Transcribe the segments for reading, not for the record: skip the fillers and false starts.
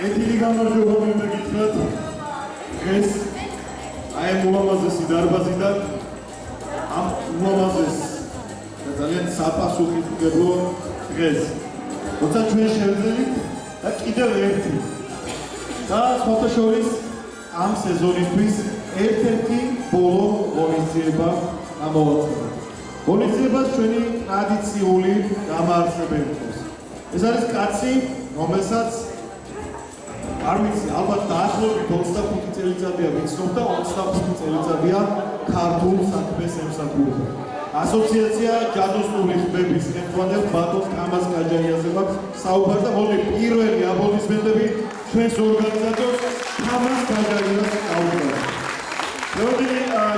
ეთილი გამარჯობა მინდა გითხრათ დღეს აი ულამაზესი დარბაზიდან ამ ულამაზეს და ძალიან საპასუხისმგებლო დღეს როცა ჩვენ შევძელით და კიდევ ერთი და სხვათა შორის ამ სეზონისთვის ერთ-ერთი ბოლო ღონისძიება გამოვაცხადეთ. ღონისძიებას ჩვენი ტრადიციული დამაარსებელი ხავს. ეს არის კაცი, რომელსაც არ ვიცი, ალბათ დაახლოებით 25 წელიწადია ვიცნობ და 25 წელიწადია ქართულ საქმეს ემსახურება. ასოციაცია ჯადოსნური ხმების ხელმძღვანელ ბატონ კამას გაჯაიაზე მაქვს საუბარი და მოდი პირველი აპლოდისმენტები ჩვენს ორგანიზატორს კამას გაჯაიას აუღოთ. მოდით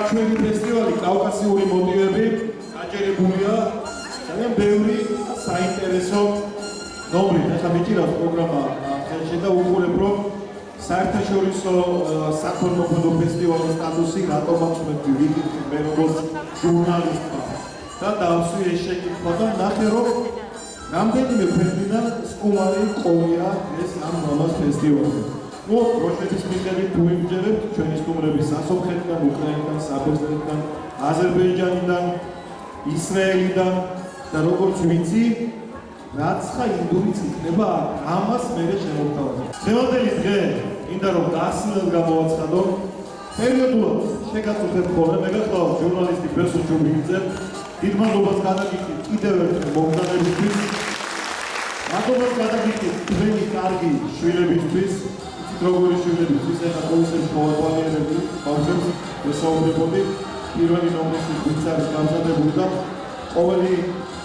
ჩვენი ფესტივალი კავკასიური მოტივები გაჯერებულია ძალიან ბევრი საინტერესო ნომრით. ახლა მიჭირავს პროგრამა ხელში და უყურებ რომ საერთაშორისო საქველმოქმედო ფესტივალის სტატუსი რატომ აქვს ვიკითხე მე როგორც ჟურნალისტმა და დავსვი ეს შეკითხვა და ნახე რომ რამდენიმე ქვეყნიდან სტუმარი ყოლია ეს ამ მამას ფესტივალზე. ნუ რუსეთის მიხედვით თუ ვიმჯერებთ ჩვენი სტუმრები სასოფლეთიდან, უკრაინიდან, საბერძნეთიდან, აზერბაიჯანიდან, ისრაელიდან და როგორც ვიცი რაც ხა ინდურიც იქნება ამას მე შემოვთავაზე. მევადელი დღე მინდა რომ დასმელ გამოვაცხადო პერიოდულად შეგაწუხებ ხოლმე მე გახლავთ ჟურნალისტი ბესო ჯობიძე დიდ მადლობას გადაგიხდით კიდევ ერთხელ მომხდარებისთვის მადლობას გადაგიხდით თქვენი კარგი შვილებისთვის იცით როგორი შვილებისთვის ეხლა ყოველთვის მოვალიერები ბავშვებს ესაუბრებოდი პირველი ნომრისთვის ვინც არის გამზადებული და ყოველი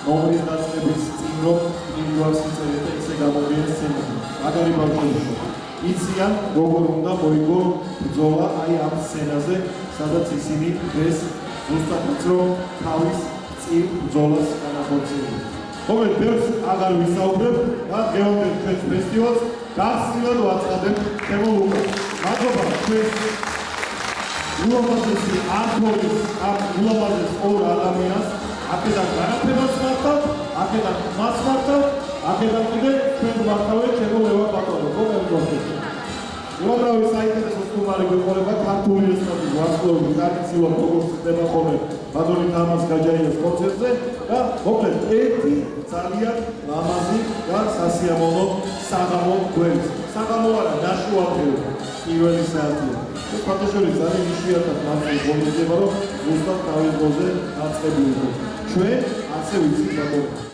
ნომრის დაწყების წინ რომ ინდივიდუალს იწერეთ და ისე გამოდიან სცენაზე. მაგარი ბავშვები იციან როგორ უნდა მოიგო ბრძოლა აი ამ სცენაზე, სადაც ისინი დღეს ზუსტად რომ თავის წინ ბრძოლას განახორციელებენ. ხოლმე ბევრს აღარ ვისაუბრებ და დღევანდელ ჩვენს ფესტივალს გახსნილად ვაცხადებ თემო ლუკას. მადლობა ჩვენს ულამაზესი არტოვის ამ ულამაზეს ორ ადამიანს აქედან განათებას მართავთ, აქედან ხმას მართავთ, აქედან კიდე ჩვენ მართავეთ ჩემო ლევა ბატონო, გოგებრო. უამრავი საინტერესო სტუმარი გვეყოლება ქართული ესტრადის ვარსკვლავური ტრადიციულად როგორც ხდება ხოლმე ბატონი თამას გაჯაიას კონცერტზე და მოკლედ ერთი ძალიან ლამაზი და სასიამოვნო საღამო გვერდს. საღამო არა, ნაშუალწილო პირველი საათია. ეს ფოტოშოპი ძალიან იშვიათად მართლა ღონისძიება რომ ზუსტად თავის დროზე დაწყებული იყოს. ჩვენ ასე ვიცით ბატონო.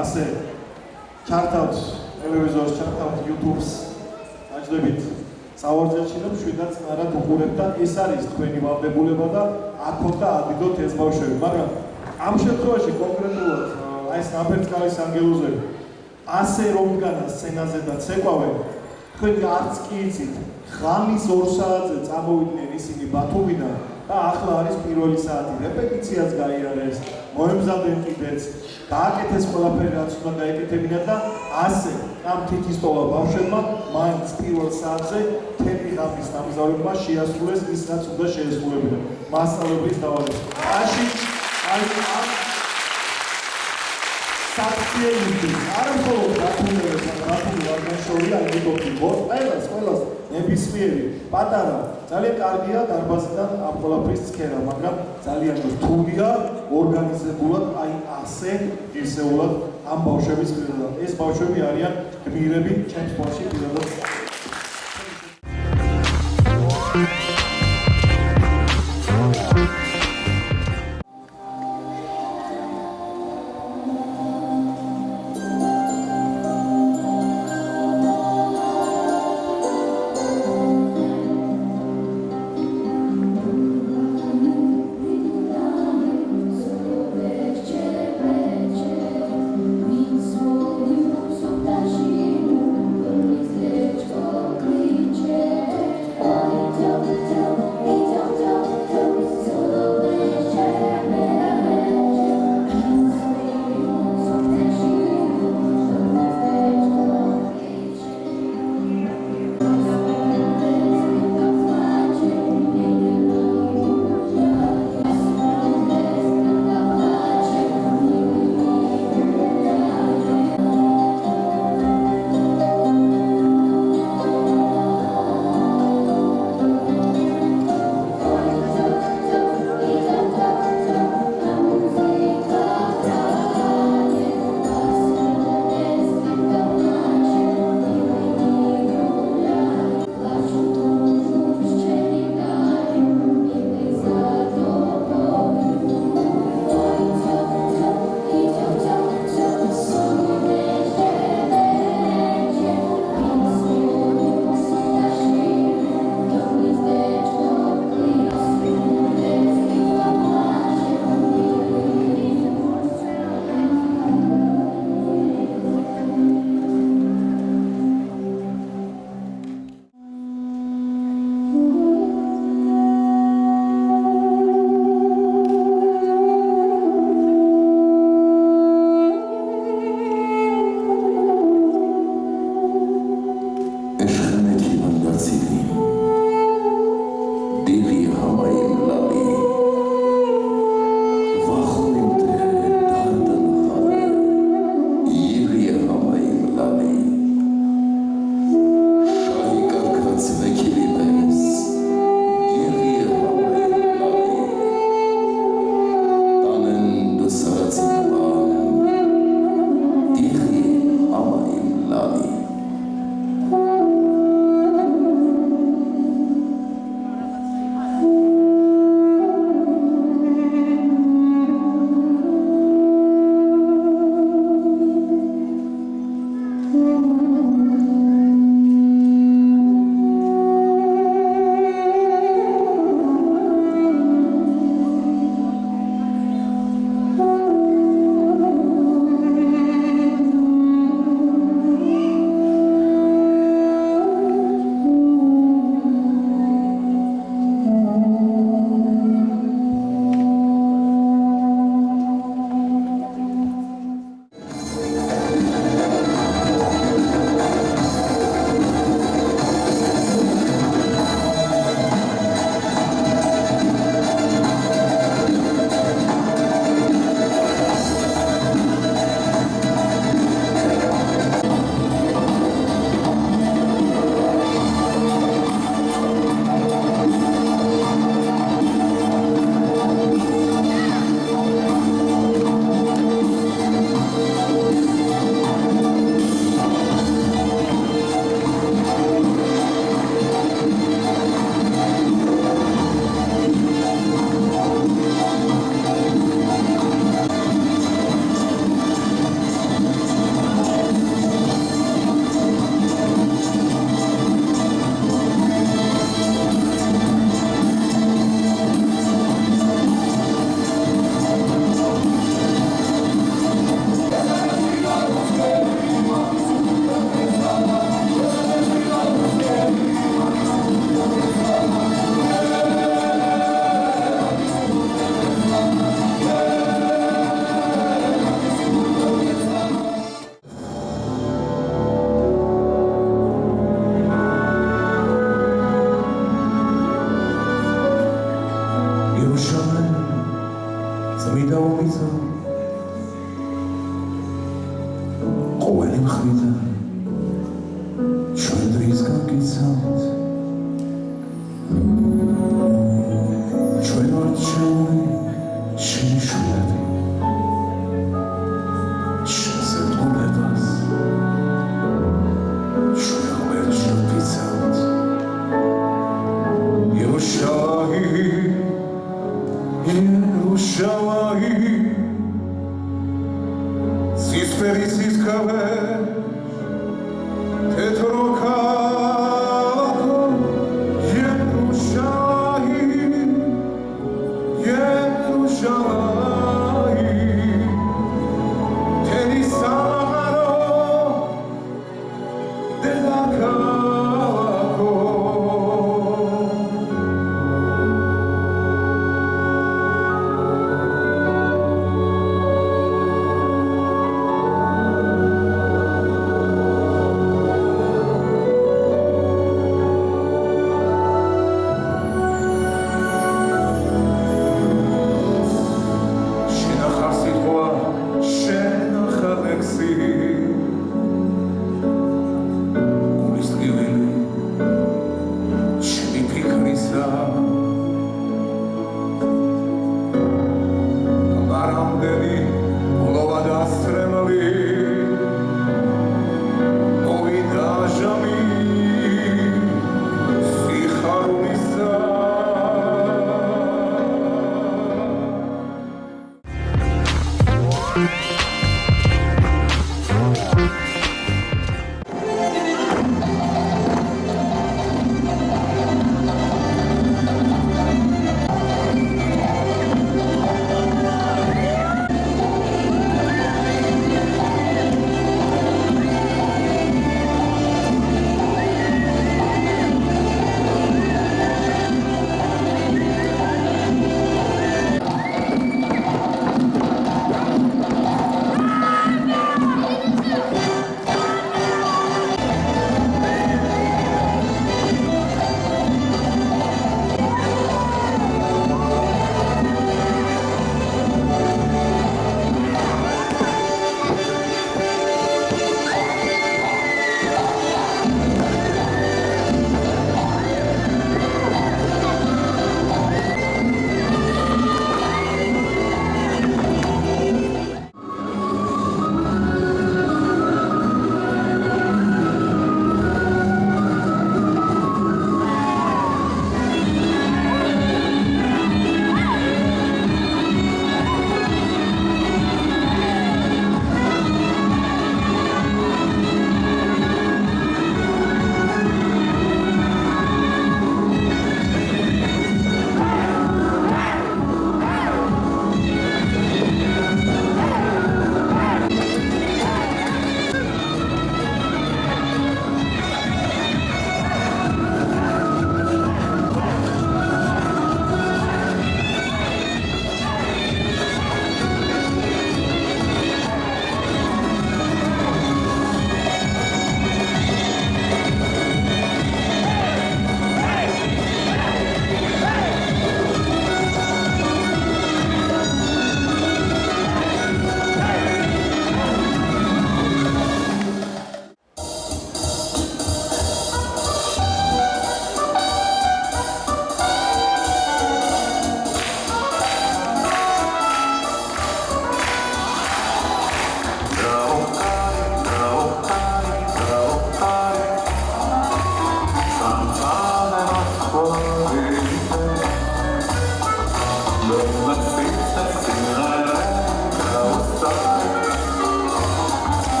ასე ჩართავთ ტელევიზორს, ჩართავთ YouTube-ს, აჯდებით სავარძელში და მშვიდად წნარად უყურებთ და ეს არის თქვენი ვალდებულება და აქოთ და ადიდოთ ეს ბავშვები. მაგრამ ამ შემთხვევაში კონკრეტულად აი ეს ნაფერწკალის ანგელოზები ასე რომ დგანა სცენაზე და ცეკვავენ, თქვენ არც კი იცით, ღამის 2 საათზე წამოვიდნენ ისინი ბათუმიდან და ახლა არის პირველი საათი, რეპეტიციაც გაიარეს, მოემზადნენ კიდეც, გააკეთეს ყველაფერი რაც უნდა გაეკეთებინათ და ასე ამ თითისტოლა ბავშვებმა მაინც პირველ საათზე თემი ღამის ნამგზავრებმა შეასრულეს ის რაც უნდა შეესრულებინათ მასწავლებლის დავალება. Sapsieli, არამხოლოდ ბათუმელებს და ბათუმის ვარდნაშოვია იგიტობდი ყველას ნებისმიერი პატარა ძალიან კარგია დარბაზიდან ამ ყველაფრის ცქერა, მაგრამ ძალიან რთულია ორგანიზებულად აი ასე ისეულად ამ ბავშვების მხრიდან. ეს ბავშვები არიან გმირები ჩემს თვალში პირადად. Ierushalem, წმინდა ომიცა ყოველი მხრიდან ჩვენ დრისგან გიცავთ ჩვენ ვართ შეული შენი შვილები შენზე მდგომებას ჩვენ ღმერთში ვფიცავთ Yerushalayim Sisperis kave Tetrokako Yerushalayim Yerushalayim Terisaro Delakako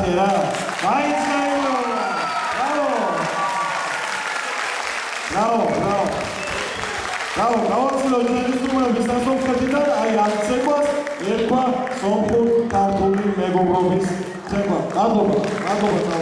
კახე რა. მაინც გაიმოვა. ბრავო, გავაცილოთ ინსტრუმენტების დასამხეთიდან, აი ამ ცეკვას ერქვა სომხურ ქართული მეგობრობის ცეკვა. მადლობა, წავუდგა.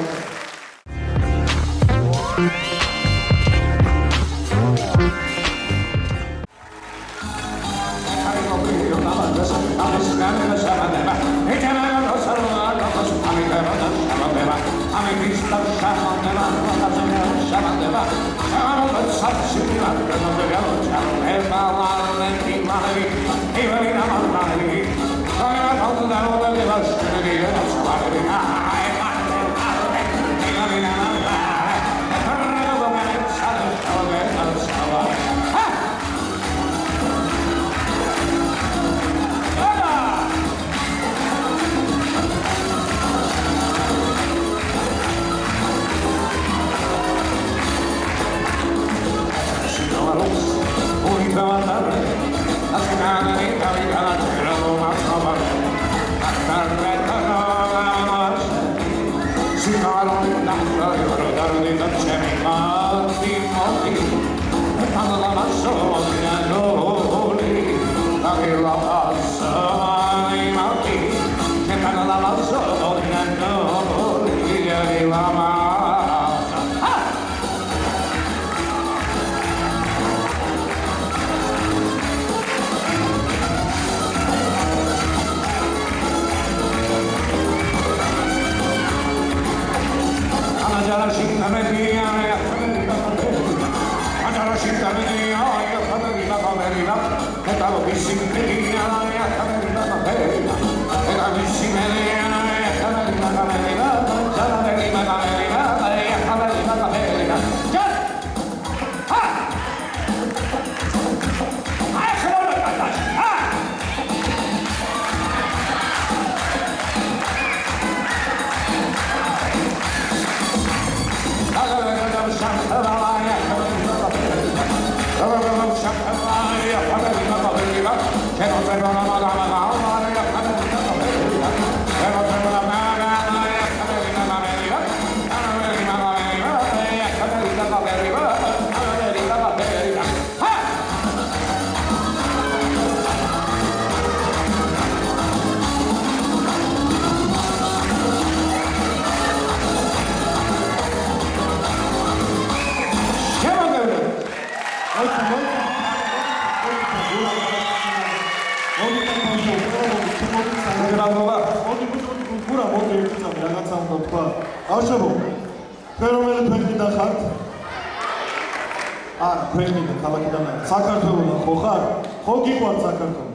საქართველოს ხო ხარ? ხო გიყვართ საქართველო?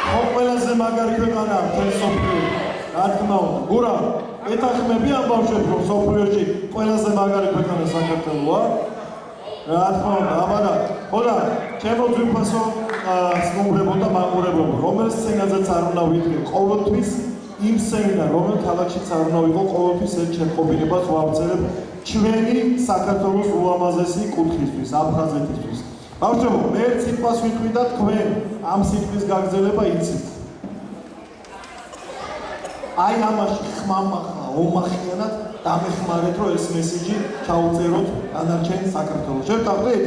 ხო ყველაზე მაგარი ქვეყანა მთელ სოფლიოში. რა თქმა უნდა, გურა, ეთანხმები ამ ბავშვებს, რომ სოფლიოში ყველაზე მაგარი ქვეყანა საქართველოა? რა თქმა უნდა, აბადა, ხოდა, ჩემო ძვირფასო სნუბრებო და მაყურებლებო, რომელ სცენაზეც არ უნდა ვიდგე ყოველთვის იმ სცენიდან, რომელ ქალაქშიც არ უნდა ვიყო, ყოველთვის ერთ შეტყობინებას ვავრცელებ ჩვენი საქართველოს ულამაზესი კუთხისთვის, აფხაზეთისთვის. ბავშვებო, მე სიტყვას ვიტყვი და თქვენ ამ სიტყვის გაგრძელება იცით. აი ამაში ხმამახა, ომახიანად დამეხმარეთ, რომ ეს მესიჯი ჩაუწეროთ დანარჩენ საქართველოს. შევტყდით?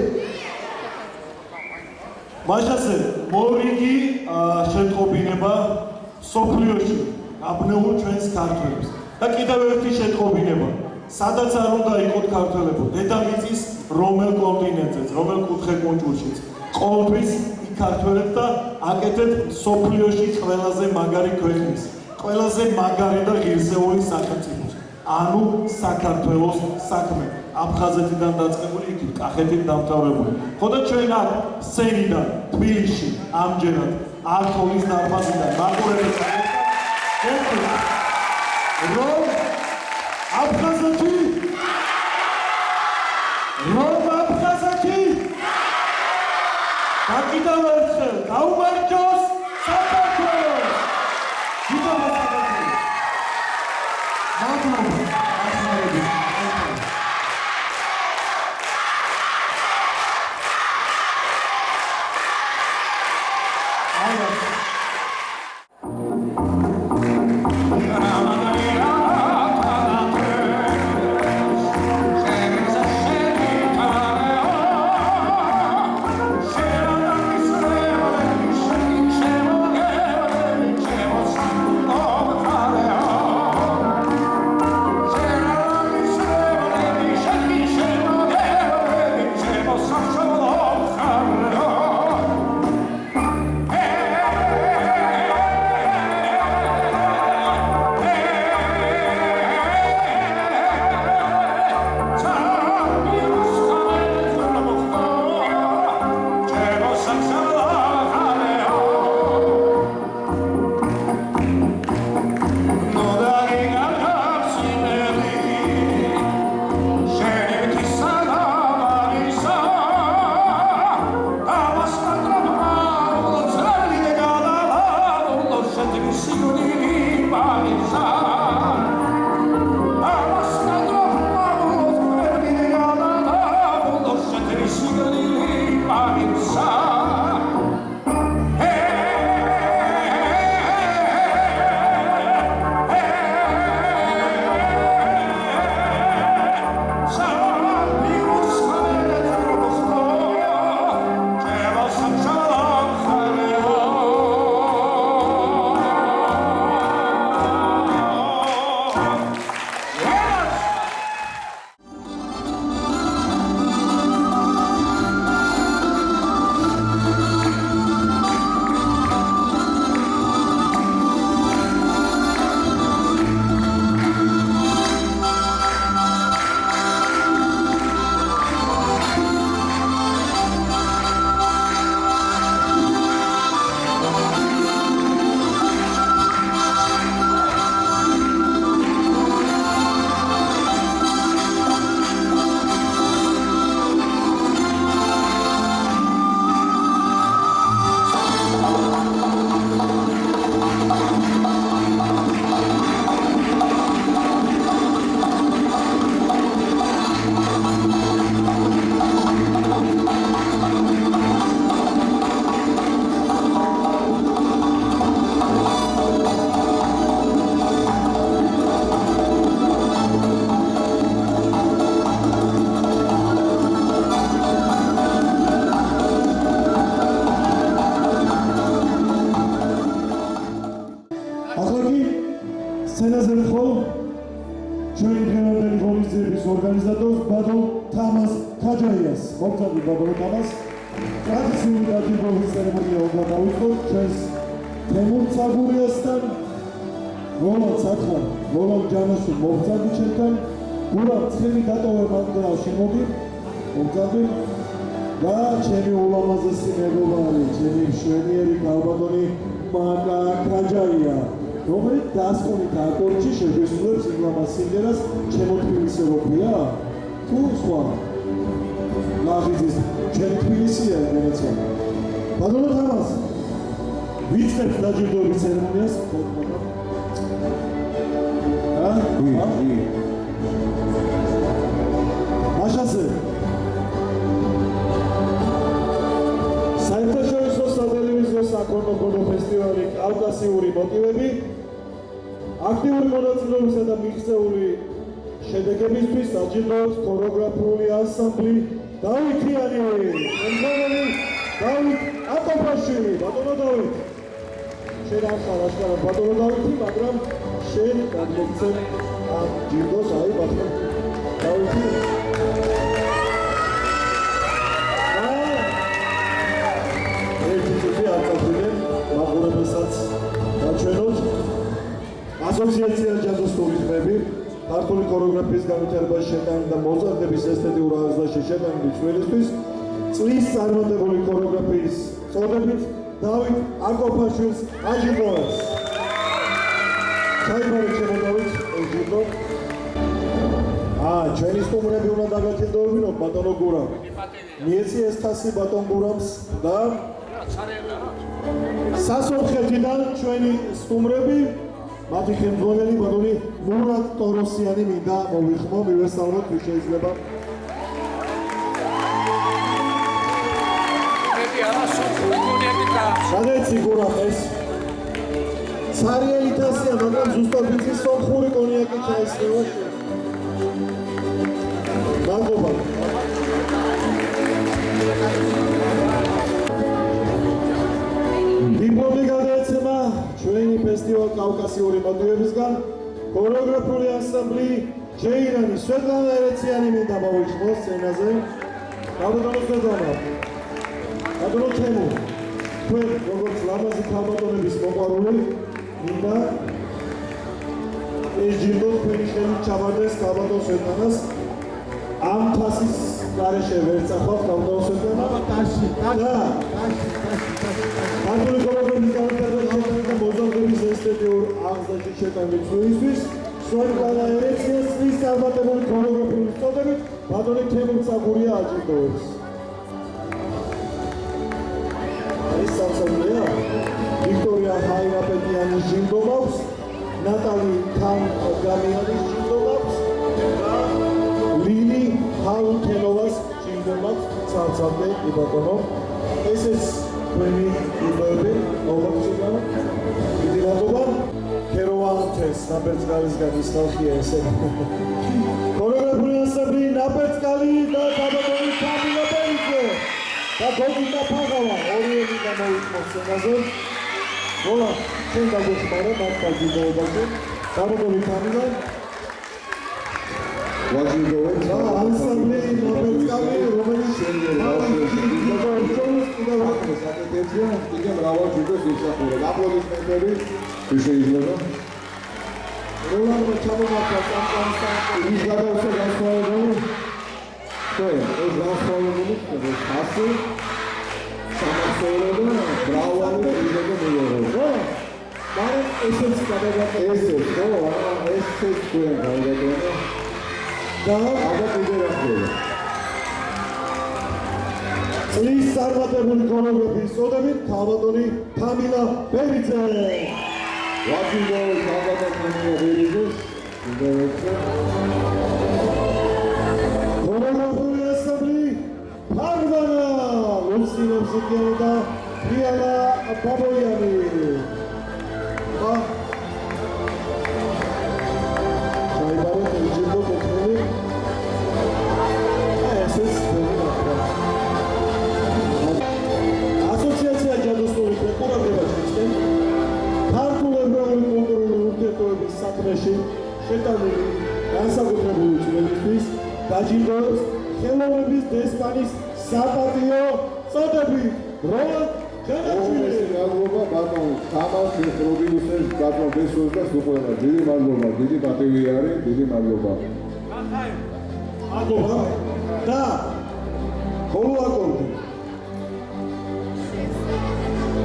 მაშასე, მორიგი შეტყობინება სოფლიოში აბნეულ ჩვენს ქართველებს. და კიდევ ერთი შეტყობინება. სადაც არ უნდა იყოთ ქართველებო, დედამიწის რომელ კონტინენტზეც, რომელ კუთხე-კუნჭულშიც, ყოველთვის იქართველებთ და აკეთეთ სოფლიოში ყველაზე მაგარი ქვეყნის, ყველაზე მაგარი და ღირსეული სახელმწიფოს, ანუ საქართველოს საქმე, აფხაზეთიდან დაწყებული, იქით კახეთით დამთავრებული. ხოდა ჩვენ აქ სცენიდან, თბილისში, ამჯერად, ართოლის დარბაზიდან მაყურებელს რომ აფხაზეთი და კიდევ ერთხელ გაუმარჯოს საქართველოს! კიდევ საქართველოს! მადლობა! სცენაზე მხოლ ჩვენი დღევანდელი ღონისძიების ორგანიზატორს ბატონ თამას ქაჯაიას. მოგწადოთ ბატონ თამას. ტრადიციული დაჯილდოების ცერემონია უნდა დავიწყოთ ჩვენს თემურ ცაგურიასთან. რომაც ახლა როლან ჯანაშვილ მოგწადით ჩვენთან. გურამ ცხელი დატოვე მანდრა შემოდი. მოგწადით და ჩემი ულამაზესი მეგობარი, ჩემი მშვენიერი ქალბატონი მაკა ქაჯაია. რომელიც დასკვნით აკორდში შეგვესრულებს იმას სიმღერას ჩემო თბილისი როქია თუ სხვა ლაღიძის ჩემი თბილისია ეგრეცა ბატონო თამას ვიწყებთ დაჯილდოების ცერემონიას მაშასე საერთაშორისო სატელევიზიო საქონლო ფესტივალი კავკასიური მოტივები აქტიური მონაწილეობისა და მიღწეული შედეგებისთვის საჯილდოებს ქორეოგრაფიული ანსამბლი დავითიანი, მემღონელი დავით აკოფაშვილი. ბატონო დავით, შენ ახლა აშკარად ბატონო დავითი, მაგრამ შენ გადმოგცემ ამ ჯილდოს, აი ბატონო დავითი. ერთი წუთი არ წავიდნენ, მაყურებელსაც დაჩვენოთ. ასოციაცია ჯაზოს ტურიზმები, ქართული ქორეოგრაფიის განვითარებაში შეტანილი და მოზარდების ესთეტიურ აღზრდაში შეტანილი წვლილისთვის წლის წარმატებული ქორეოგრაფიის წოდებით დავით აკოფაშვილს აჯილდოებს. ჩაიბარა ჩემო დავით ეს ჯილდო. ჩვენი სტუმრები უნდა დაგაჯილდოებინო ბატონო გურა. მიეცი ეს თასი ბატონ გურამს და სასურხეთიდან ჩვენი სტუმრები მათი ხელმძღვანელი ბატონი მურატ ტოროსიანი მინდა მოვიხმო მივესალმოთ ვინ შეიძლება. გადაეცი გურამ ეს სარიელი თასია, მაგრამ ზუსტად ვიცი სომხური კონიაკი ჩაისრევა. მადლობა. დიპლომი გადაეცემა ჩვენი ფესტივალ კავკასიური მოტივებისგან ქორეოგრაფიული ანსამბლი ჯეირანი სვეტლანა ერეციანი მინდა მოვიხმოს სცენაზე. ბატონო სვეტლანა, ბატონო თემო, თქვენ როგორც ლამაზი ქალბატონების მოყვარული მინდა ეს ჯილდო თქვენი ხელით ჩავარდეს ქალბატონ სვეტლანას. ამ თასის გარეშე ვერ წახვალ ქალბატონ სვეტლანა. ქართული ქორეოგრაფიის განვითარებაში და მოზარდების ესთეტიურ აღზრდაში შეტანილი წვლილისთვის სვეტლანა ერეციას წლის წარმატებული ქორეოგრაფიული წოდებით ბატონი თემურ ცაგურია აჯილდოებს. ეს სამსახურია. ვიქტორია ჰაინაპეტიანის ჯილდო მაქვს, ნატალი თანგამიანის ჯილდო მაქვს და ლილი ჰაუთენოვას ჯილდო მაქვს. ცალ-ცალკე იბატონო. ესეც თქვენი ჯილდოები, მოგწია. დიდი მადლობა. ქეროვანთეს ნაბერძგალისგან ის ხალხია ესე. ქორეოგრაფიული ანსამბლი ნაბერძგალი და დაბადული კამილა ბერიძე და გოგიტა ფაღავა ორივე გამოიწვევს სცენაზე. როლა ჩვენ დაგვეხმარა მართლა ჯილდოებაზე. დაბადული კამილა ვაჯილდოვეთ და ანსამბლი ნაბერძგალი რომელიც საკეთებია კიდე მრავალ ჯილდოს ისახურა. აპლოდისმენტები შეიძლება როლანდა ჩამოვარდა სამყაროსთან ის გადავსა განსხვავებული ეს განსხვავებული ხასი სამახსოვრო და მრავალი ჯილდო მიიღო. მაგრამ ესეც გადაგაკეთე ესეც ხო ესეც თქვენ გავიგებთ და ალბათ კიდე რა ხდება. წლის წარმატებული ქორეოგრაფიის წოდებით თავადონი კამილა ბერიძე. ვაჯილდოვეთ ალბათ კამილა ბერიძეს ქორეოგრაფიული ანსამბლი ფარვანა ლუსინო მუსიკიანი და ფრიანა ბაბოიანი. ჩაიბარეთ ჯილდო კეთილი. ესეც ასოციაცია ჯადოსნური პროკურორობა შეწყენ ქართულ ებრაული კულტურული ურთიერთობების საქმეში შეტანილი განსაკუთრებული წლებისთვის დაჯილდოებს ხელოვნების დესპანის საპატიო წოდებით. როლანდ ჯანაშვილი. მადლობა ბატონ თამარ პროდიუსერს ბატონ ბესოს და სუპერმა დიდი მადლობა დიდი პატივი არის დიდი მადლობა. მადლობა და ხოლო აკორდი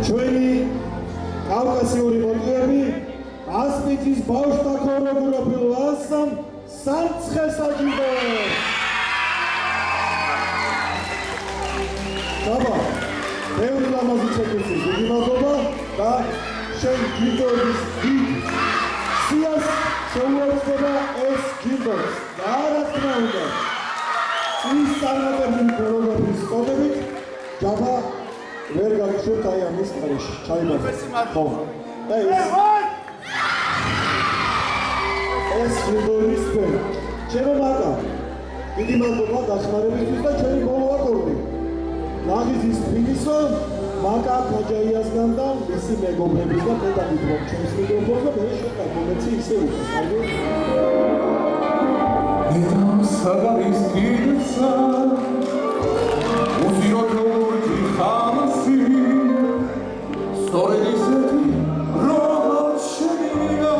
ჩვენი კავკასიური მოტივები ასპიჩის ბავშვთა ქორეოგრაფიულ ანსამბლ სამცხეს აჯილდოებს. დაბა ბევრი ლამაზი ცეკვის დიდი მადლობა და შენ ჯილდოების დიდ სიას შეუერთდება ეს ჯილდოებს და რა თქმა უნდა წლის წარმატებული ქორეოგრაფიის წოდებით ჯაბა ვერ გაგიშვებთ აი ამის გარეშე ჩაიბარეთ ხო და ეს ჯილდოების ფერ ჩემო მაკა დიდი მადლობა დახმარებისთვის და ჩვენი ბოლო აკორდი ლაღიზის ფინისო მაკა ქაჯაიასგან და მისი მეგობრების და პედაგოგის რომ ჩვენს მეგობრებს და მე შევკარ მომეცი ისე უკვე საგარის კიდეცა უზიოთორი ხამსი სწორედ ისეთი როგორც შენია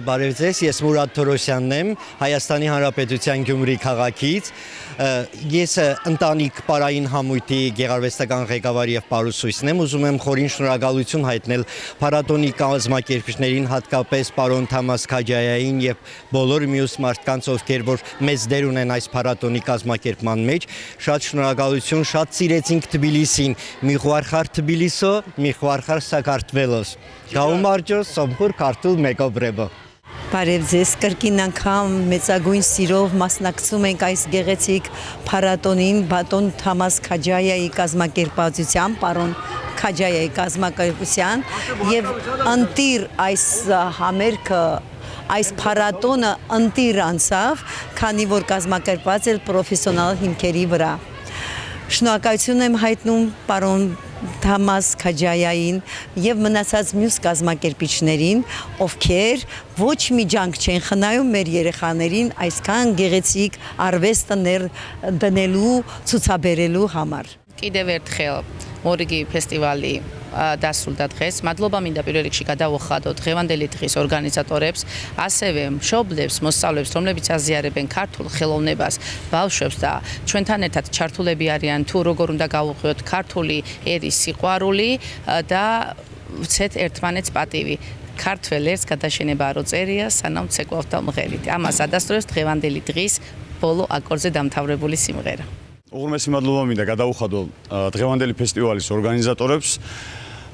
բարև ձեզ, ես Մուրադ Թորոսյանն եմ, Հայաստանի Հանրապետության Գյումրի քաղաքից։ Ես ընտանիք պարային համույթի գեղարվեստական ղեկավար եւ պարուսույցն եմ, ուզում եմ խորին շնորհակալություն հայտնել փառատոնի կազմակերպիչներին, հատկապես պարոն Թամաս Քաջայային եւ բոլոր մյուս մարդկանց, ովքեր որ մեծ դեր ունեն այս փառատոնի կազմակերպման մեջ։ Շատ շնորհակալություն, շատ սիրեցինք Թբիլիսին, միղուարխար Թբիլիսո, միղուարխար Սակարտվելոս։ Գաումարջո Սոմփուր Քարտուլ Մեկոբրեբո։ Բարև ձեզ, կրկին անգամ մեծագույն սիրով մասնակցում ենք այս գեղեցիկ փառատոնին Բատոն Թամաս Քաջայայի կազմակերպվածությամբ, պարոն Քաջայայի կազմակերպության եւ ընտիր այս համերգը, այս փառատոնը ընտիր անցավ, քանի որ կազմակերպված էր պրոֆեսիոնալ հիմքերի վրա։ Շնորհակալություն եմ հայտնում պարոն Թամաս Քաջայային եւ մնացած մյուս կազմակերպիչներին, ովքեր ոչ մի ջանք չեն խնայում մեր երեխաներին այսքան գեղեցիկ արվեստը դնելու, ցուցաբերելու համար։ Კიდევ ერთხელ მორიგი ფესტივალი დასრულდა დღეს. მადლობა მინდა პირველ რიგში გადავუხადო დღევანდელი დღის ორგანიზატორებს, ასევე მშობლებს, მოსწავლეებს, რომლებიც აზიარებენ ქართულ ხელოვნებას, ბავშვებს და ჩვენთან ერთად ჩართულები არიან თუ როგორ უნდა გავუღვიოთ ქართული ერის სიყვარული და ვცეთ ერთმანეთს პატივი. ქართველ ერს გადაშენება არ წერია, სანამ ცეკვავთ და მღერით. ამას ადასტურებს დღევანდელი დღის ბოლო აკორდზე დამთავრებული სიმღერა. უღრმესი მადლობა მინდა გადავუხადო დღევანდელი ფესტივალის ორგანიზატორებს,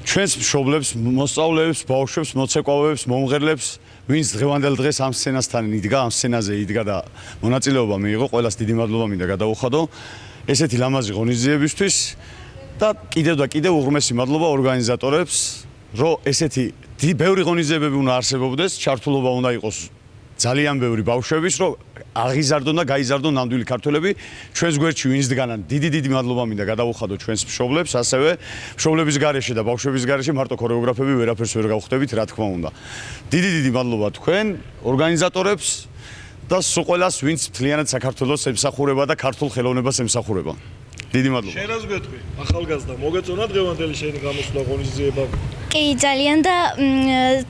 ჩვენს მშობლებს, მოსწავლეებს, ბავშვებს, მოცეკვავებს, მომღერლებს, ვინც დღევანდელ დღეს ამ სცენასთან იდგა, ამ სცენაზე იდგა და მონაწილეობა მიიღო, ყველას დიდი მადლობა მინდა გადავუხადო ესეთი ლამაზი ღონისძიებისთვის და კიდევ უღრმესი მადლობა ორგანიზატორებს, რომ ესეთი ბევრი ღონისძიებები უნდა არსებობდეს, ჩართულობა უნდა იყოს ძალიან ბევრი ბავშვების, რომ აღიზარდონ და გაიზარდონ ნამდვილი ქართველები ჩვენს გვერდში ვინც დგანან. დიდი მადლობა მინდა გადავუხადო ჩვენს მშობლებს, ასევე მშობლების გარეშე და ბავშვების გარეშე მარტო ქორეოგრაფები ვერაფერს ვერ გავხდებით, რა თქმა უნდა. დიდი მადლობა თქვენ ორგანიზატორებს და სულ ყველას ვინც მთლიანად საქართველოს ემსახურება და ქართულ ხელოვნებას ემსახურება. დიდი მადლობა. შენ რას გვეთქვი? ახალგაზრდა, მოგეწონა დღევანდელი შენი გამოსვლა ღონისძიება? კი,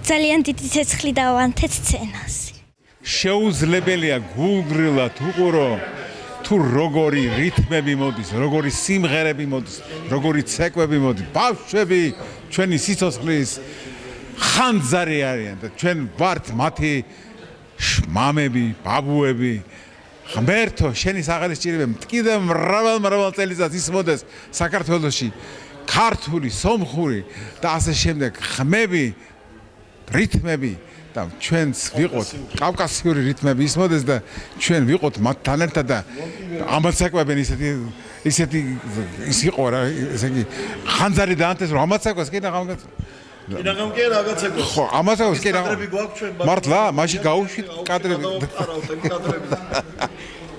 ძალიან დიდი ცეცხლი დავანთეთ სცენას. შეუძლებელია გულგრილად უყურო თუ როგორი რითმები მოდის, როგორი სიმღერები მოდის, როგორი ცეკვები მოდის. ბავშვები ჩვენი სიცოცხლის ხანძარი არიან და ჩვენ ვართ მათი მამები, ბაბუები. ღმერთო, შენი სახელისჭირებები კიდევ მრავალ წელიწადს ისმოდეს საქართველოში ქართული, სომხური და ასე შემდეგ ხმები, რითმები და ჩვენც ვიყოთ კავკასიური რითმები ისმოდეს და ჩვენ ვიყოთ მათთან ერთად და ამაც საკვებენ ისეთი ის იყო რა, ესე იგი ხანძარი დაანთეს რომ ამაც საკვეს კი რაღაცა კიდაღამ კი რაღაცა ხო ამას აქვს კი კადრები გვაქვს ჩვენ მართლა მაშინ გაუშვით კადრები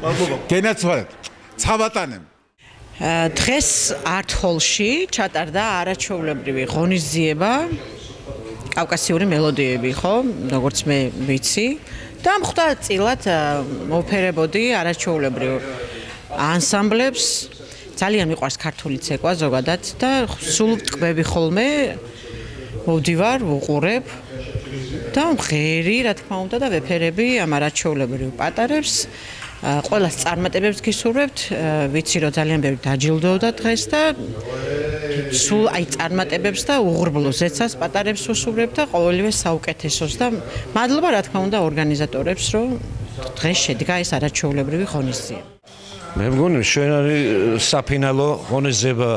მადლობა გენაცვალეთ ცაბატანემ დღეს არტ-ჰოლში ჩატარდა არაჩვეულებრივი ღონისძიება კავკასიური მელოდიები, ხო, როგორც მე ვიცი და მხდა წილად მოფერებოდი არაჩვეულებრივ ანსამბლებს. ძალიან მიყვარს ქართული ცეკვა ზოგადად და სულ ტყვები ხოლმე მოვდივარ, ვუყურებ და მღერი, რა თქმა უნდა და ვეფერები ამ არაჩვეულებრივ პატარებს. ყველას წარმატებებს გისურვებთ, ვიცი რომ ძალიან ბევრი დაჯილდოვდა დღეს და სულ აი წარმატებებს და უღრბლო ზეცას პატარებს ვუსურვებ და ყოველივე საუკეთესოს და მადლობა რა თქმა უნდა ორგანიზატორებს რომ დღეს შედგა ეს არაჩვეულებრივი ღონისძიება. მე მგონი შენარი საფინალო ღონისძიება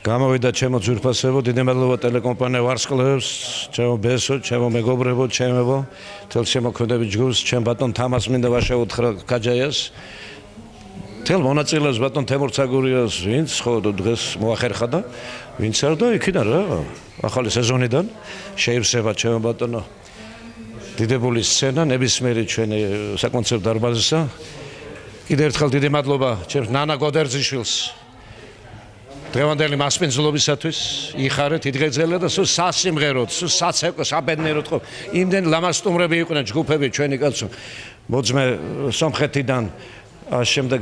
გამოვიდა ჩემო ძვირფასებო, დიდი მადლობა ტელეკომპანია ვარსკვლავებს, ჩემო ბესო, ჩემო მეგობრებო, ჩემებო, თელ შემოქმედები ჯგუფს, ჩემ ბატონ თამას მინდა ვაშეუთხრა ქაჯაიას. თელ მონაწილეებს ბატონ თემურ ცაგურიას, ვინც ხო დღეს მოახერხა და ვინც არ და იქიდან რა, ახალი სეზონიდან შეივსება ჩემო ბატონო დიდებული სცენა ნებისმიერი ჩვენი საკონცერტო დარბაზისა. კიდევ ერთხელ დიდი მადლობა ჩემს ნანა გოდერძიშვილს. დღევანდელი მასპინძლობისათვის იხარეთ, იდგეძელეთ და სულ სასიმღეროდ, სულ საცეკვო, საბედნიეროდ ხო. იმდენ ლამასტუმრები იყვნენ ჯგუფები ჩვენი კაცო. მოძმე სომხეთიდან შემდეგ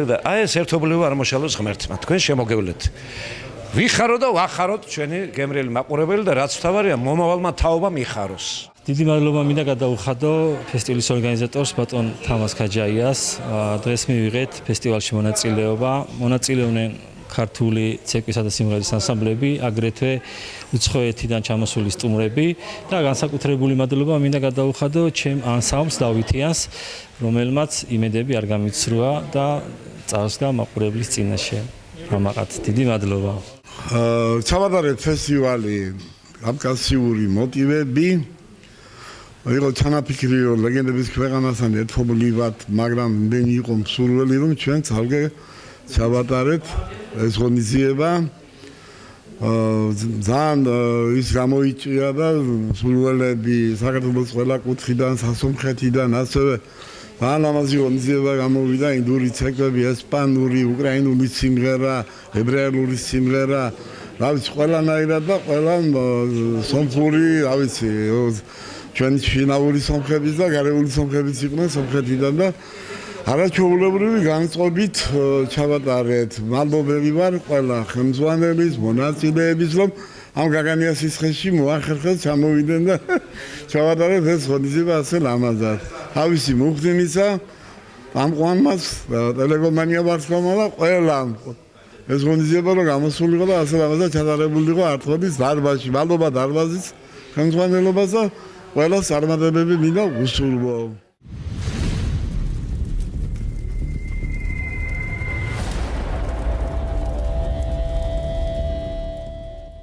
და აი ეს ერთობლივ არ მოშალოს ღმერთმა. თქვენ შემოგევლეთ. ვიხარო და ვახაროთ ჩვენი გემრიელი მაყურებელი და რაც თავარია მომავალმა თაობამ იხაროს. დიდი მადლობა მინდა გადაუხადო ფესტივალის ორგანიზატორს ბატონ თამაზ ქაჯაიას. დღეს მივიღეთ ფესტივალში მონაწილეობა. მონაწილეობდნენ ქართული ცეკვისა და სიმღერის ანსამბლები, აგრეთვე უცხოეთიდან ჩამოსული სტუმრები და განსაკუთრებული მადლობა მინდა გადაუხადო ჩემ ანსამბლს დავითიანს, რომელმაც იმედები არ გამიცრუა და წავსგა მაყურებლის წინაშე. მამაყად, დიდი მადლობა. ჩავატარეთ ფესტივალი კავკასიური მოტივები. იყო ჩანაფიქრიო ლეგენდების ქვეყანასთან ერთობლივად, მაგრამ მე იყო მსურველი რომ ჩვენ ძალზე ჩავატარეთ ეს ღონისძიება. ძალიან ის გამოიჭრია და მსურველები საქართველოს ყველა კუთხიდან, სასომხეთიდან, ასევე ძალიან ლამაზი ღონისძიება გამოვიდა, ინდური ცეკვები, ესპანური, უკრაინული სიმღერა, ებრაელური სიმღერა, რა ვიცი, ყველანაირად და ყველა სომხური, რა ვიცი, ჩვენი ფინალური სომხების და გარეული სომხების იყვნენ სომხეთიდან და არაჩვეულებრივი განწყობით ჩავატარეთ. მადლობელი ვარ ყველა ხელმძღვანელის, მონაწილეების, რომ ამ გაგანია სისხლში მოახერხეს ჩამოვიდნენ და ჩავატარეთ ეს ღონისძიება ასე ლამაზად. თავისი მუხტინისა ამ ყვანმას ტელეკომპანია ვარსკომა და ყველა ეს ღონისძიება რომ გამოსულიყო და ასე ლამაზად ჩატარებულიყო არტყოლის დარბაზში. მადლობა დარბაზის ხელმძღვანელობას და ყველა წარმატებები მინდა უსურვო.